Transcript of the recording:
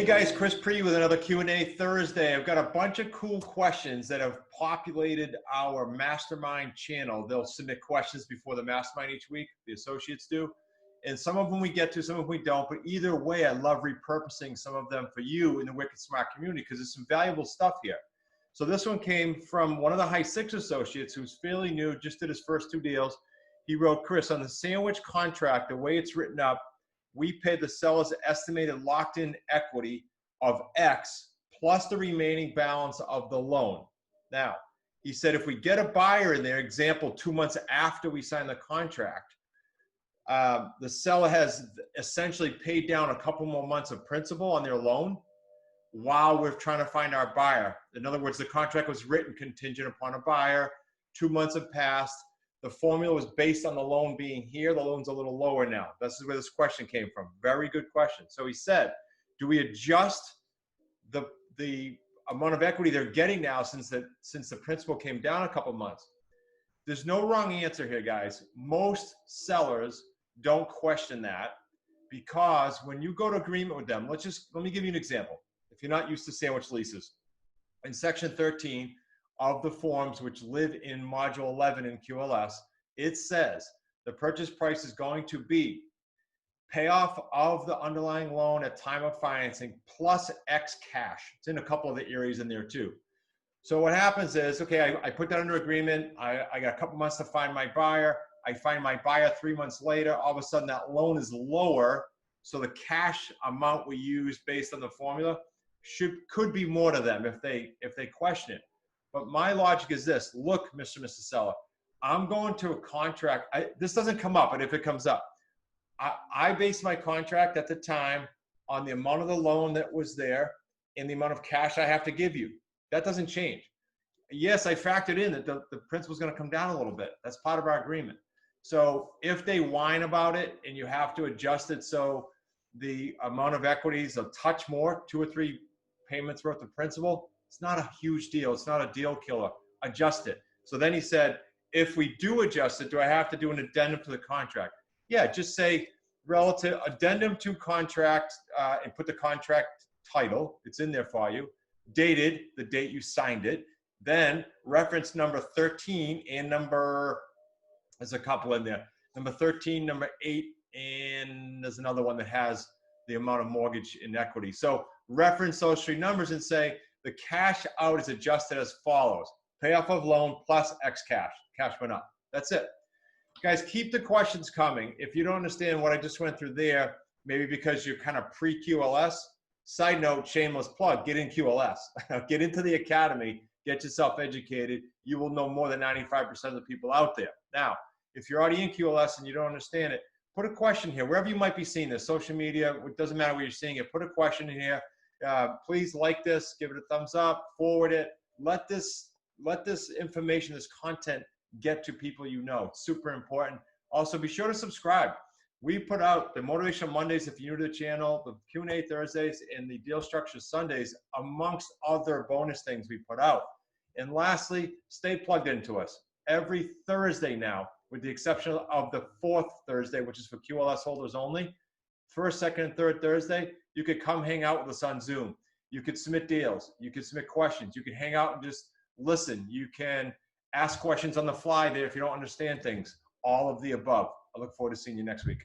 Hey guys, Chris Pre with another Q&A Thursday. I've got a bunch of cool questions that have populated our mastermind channel. They'll submit questions before the mastermind each week, the associates do. And some of them we get to, some of them we don't. But either way, I love repurposing some of them for you in the Wicked Smart community because there's some valuable stuff here. So this one came from one of the High Six associates who's fairly new, just did his first 2 deals. He wrote, Chris, on the sandwich contract, the way it's written up, we pay the seller's estimated locked-in equity of X plus the remaining balance of the loan. Now, he said if we get a buyer in there, example, 2 months after we sign the contract, the seller has essentially paid down a couple more months of principal on their loan while we're trying to find our buyer. In other words, the contract was written contingent upon a buyer. 2 months have passed. The formula was based on the loan being here. The loan's a little lower now. This is where this question came from. Very good question. So he said, do we adjust the amount of equity they're getting now since the principal came down a couple months? There's no wrong answer here, guys. Most sellers don't question that because when you go to agreement with them, let me give you an example. If you're not used to sandwich leases, in section 13, of the forms which live in module 11 in QLS, it says the purchase price is going to be payoff of the underlying loan at time of financing plus X cash. It's in a couple of the areas in there too. So what happens is, okay, I put that under agreement. I got a couple months to find my buyer. I find my buyer 3 months later. All of a sudden that loan is lower. So the cash amount we use based on the formula could be more to them if they question it. But my logic is this: look, Mr. and Mrs. Seller, I'm going to a contract. This doesn't come up, but if it comes up, I base my contract at the time on the amount of the loan that was there and the amount of cash I have to give you. That doesn't change. Yes, I factored in that the principal is going to come down a little bit. That's part of our agreement. So if they whine about it and you have to adjust it so the amount of equity is a touch more, 2 or 3 payments worth of principal, it's not a huge deal. It's not a deal killer. Adjust it. So then he said, if we do adjust it, do I have to do an addendum to the contract? Yeah, just say relative addendum to contract and put the contract title. It's in there for you. Dated, the date you signed it. Then reference number 13 and there's a couple in there. Number 13, number 8, and there's another one that has the amount of mortgage in equity. So reference those 3 numbers and say, the cash out is adjusted as follows. Payoff of loan plus X cash. Cash went up. That's it. Guys, keep the questions coming. If you don't understand what I just went through there, maybe because you're kind of pre-QLS, side note, shameless plug, get in QLS. Get into the academy. Get yourself educated. You will know more than 95% of the people out there. Now, if you're already in QLS and you don't understand it, put a question here. Wherever you might be seeing this, social media, it doesn't matter where you're seeing it, put a question in here. Please like this, give it a thumbs up, forward it. Let this information, this content get to people you know. It's super important. Also, be sure to subscribe. We put out the Motivational Mondays, if you're new to the channel, the Q&A Thursdays, and the Deal Structure Sundays, amongst other bonus things we put out. And lastly, stay plugged into us. Every Thursday now, with the exception of the 4th Thursday, which is for QLS holders only, 1st, 2nd, and 3rd Thursday, you could come hang out with us on Zoom. You could submit deals. You could submit questions. You could hang out and just listen. You can ask questions on the fly there if you don't understand things. All of the above. I look forward to seeing you next week.